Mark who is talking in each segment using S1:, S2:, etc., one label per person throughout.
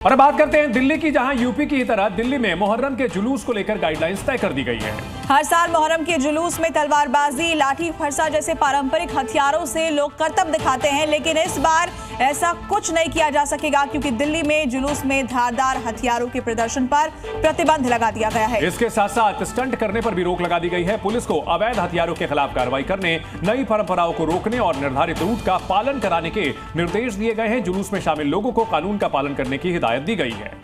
S1: और अब बात करते हैं दिल्ली की, जहां यूपी की तरह दिल्ली में मुहर्रम के जुलूस को लेकर गाइडलाइंस तय कर दी गई है।
S2: हर साल मुहर्रम के जुलूस में तलवारबाजी, लाठी फरसा जैसे पारंपरिक हथियारों से लोग करतब दिखाते हैं, लेकिन इस बार ऐसा कुछ नहीं किया जा सकेगा क्योंकि दिल्ली में जुलूस में धारदार हथियारों के प्रदर्शन पर प्रतिबंध लगा दिया गया है।
S1: इसके साथ साथ स्टंट करने पर भी रोक लगा दी गई है। पुलिस को अवैध हथियारों के खिलाफ कार्रवाई करने, नई परंपराओं को रोकने और निर्धारित रूट का पालन कराने के निर्देश दिए गए हैं। जुलूस में शामिल लोगों को कानून का पालन करने की हिदायत दी गई है।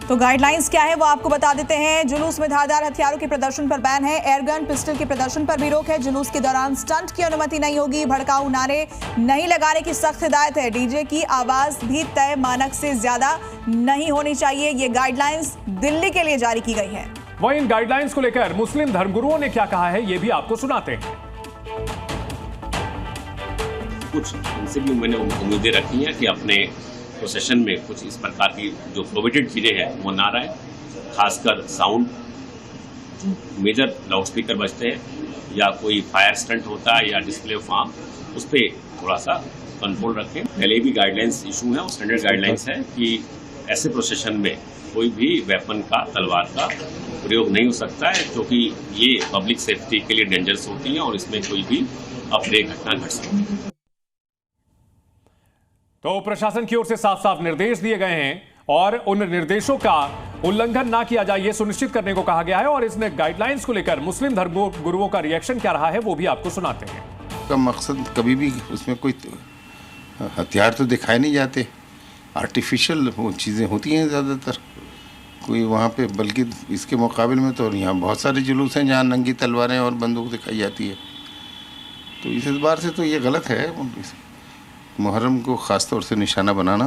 S2: तो गाइडलाइंस क्या है वो आपको बता देते हैं। जुलूस में धारदार हथियारों के प्रदर्शन पर बैन है। एयरगन, पिस्टल के प्रदर्शन पर भी रोक है। जुलूस के दौरान स्टंट की अनुमति नहीं होगी। भड़काऊ नारे नहीं लगाने की सख्त हिदायत है। डीजे की आवाज भी तय मानक से ज्यादा नहीं होनी चाहिए। ये गाइडलाइंस दिल्ली के लिए जारी की गई है।
S1: वहीं इन गाइडलाइंस को लेकर मुस्लिम धर्मगुरुओं ने क्या कहा है, ये भी आपको सुनाते हैं।
S3: कुछ उनसे भी मैंने उम्मीदें रखी हैं कि अपने प्रोसेशन में कुछ इस प्रकार की जो प्रोहिबिटेड चीजें हैं वो ना रहे, खासकर साउंड, मेजर लाउडस्पीकर बजते हैं या कोई फायर स्टंट होता है या डिस्प्ले ऑफ आर्म, उस पर थोड़ा सा कंट्रोल रखें। पहले भी गाइडलाइंस इशू है और स्टैंडर्ड गाइडलाइंस है कि ऐसे प्रोसेशन में कोई भी वेपन का, तलवार का प्रयोग नहीं हो सकता है, क्योंकि ये पब्लिक सेफ्टी के लिए डेंजरस होती है और इसमें कोई भी अप्रिय घटना घट सकती है।
S1: तो प्रशासन की ओर से साफ साफ निर्देश दिए गए हैं और उन निर्देशों का उल्लंघन ना किया जाए, ये सुनिश्चित करने को कहा गया है। और इसने गाइडलाइंस को लेकर मुस्लिम धर्मगुरुओं का रिएक्शन क्या रहा है वो भी आपको सुनाते हैं।
S4: का मकसद कभी भी उसमें कोई हथियार तो दिखाए नहीं जाते, आर्टिफिशियल वो चीज़ें होती हैं ज़्यादातर कोई वहाँ पे, बल्कि इसके मुकाबले में तो यहाँ बहुत सारे जुलूस हैं जहाँ नंगी तलवारें और बंदूक दिखाई जाती है। तो इस बार से तो ये गलत है। मुहर्रम को ख़ास तौर से निशाना बनाना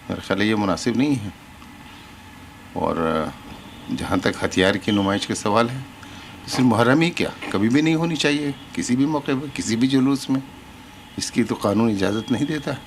S4: मेरे ख्याल ये मुनासिब नहीं है। और जहाँ तक हथियार की नुमाइश के सवाल है, सिर्फ मुहर्रम ही क्या, कभी भी नहीं होनी चाहिए किसी भी मौके पर, किसी भी जुलूस में। इसकी तो कानून इजाज़त नहीं देता।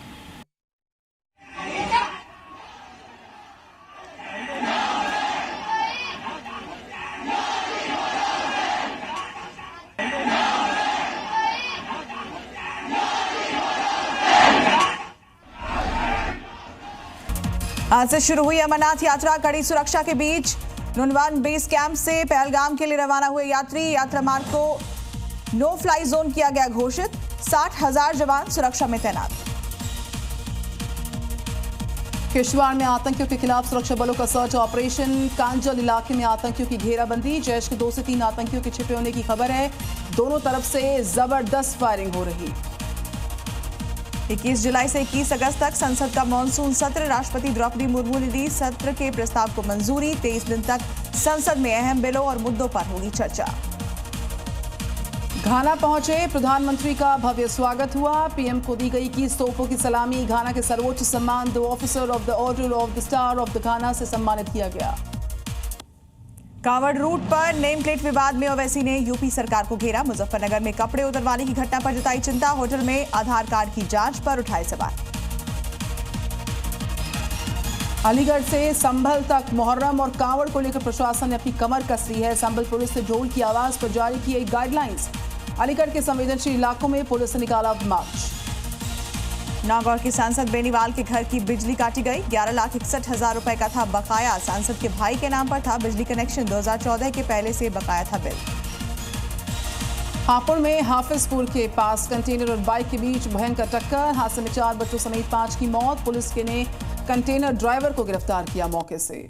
S2: आज से शुरू हुई अमरनाथ यात्रा, कड़ी सुरक्षा के बीच नुनवान बेस कैंप से पहलगाम के लिए रवाना हुए यात्री। यात्रा मार्ग को नो फ्लाई जोन किया गया घोषित। 60,000 जवान सुरक्षा में तैनात। किश्तवाड़ में आतंकियों के खिलाफ सुरक्षा बलों का सर्च ऑपरेशन। कांजल इलाके में आतंकियों की घेराबंदी। जैश के 2 से 3 आतंकियों के छिपे होने की खबर है। दोनों तरफ से जबरदस्त फायरिंग हो रही। 21 जुलाई से 21 अगस्त तक संसद का मॉनसून सत्र। राष्ट्रपति द्रौपदी मुर्मू ने दी सत्र के प्रस्ताव को मंजूरी। 23 दिन तक संसद में अहम बिलों और मुद्दों पर होगी चर्चा। घाना पहुंचे प्रधानमंत्री का भव्य स्वागत हुआ। पीएम को दी गई 21 तोपों की सलामी। घाना के सर्वोच्च सम्मान 2 officer of the order of the star of the Ghana से सम्मानित किया गया। कांवड़ रूट पर नेम प्लेट विवाद में ओवैसी ने यूपी सरकार को घेरा। मुजफ्फरनगर में कपड़े उतरवाने की घटना पर जताई चिंता। होटल में आधार कार्ड की जांच पर उठाए सवाल। अलीगढ़ से संभल तक मुहर्रम और कांवड़ को लेकर प्रशासन ने अपनी कमर कस ली है। संभल पुलिस ने ढोल की आवाज पर जारी की गई गाइडलाइंस। अलीगढ़ के संवेदनशील इलाकों में पुलिस ने निकाला मार्च। नागौर के सांसद बेनीवाल के घर की बिजली काटी गई। 11,61,000 रुपए का था बकाया। सांसद के भाई के नाम पर था बिजली कनेक्शन। 2014 के पहले से बकाया था बिल। हापुड़ में हाफिजपुर के पास कंटेनर और बाइक के बीच भयंकर टक्कर। हादसे में 4 बच्चों समेत 5 की मौत। पुलिस ने कंटेनर ड्राइवर को गिरफ्तार किया मौके से।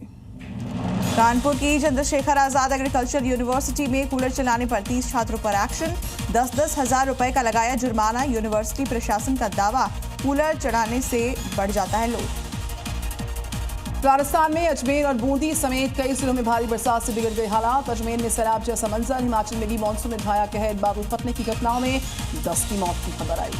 S2: कानपुर की चंद्रशेखर आजाद एग्रीकल्चर यूनिवर्सिटी में कूलर चलाने पर 30 छात्रों पर एक्शन। 10-10 हजार रुपए का लगाया जुर्माना। यूनिवर्सिटी प्रशासन का दावा, कूलर चढ़ाने से बढ़ जाता है लोड। राजस्थान में अजमेर और बूंदी समेत कई जिलों में भारी बरसात से बिगड़ गए हालात। अजमेर में सैलाब जैसा मंजर। हिमाचल में भी मानसून ने ढाया कहर। बादल फटने की घटनाओं में 10 की मौत की खबर आई।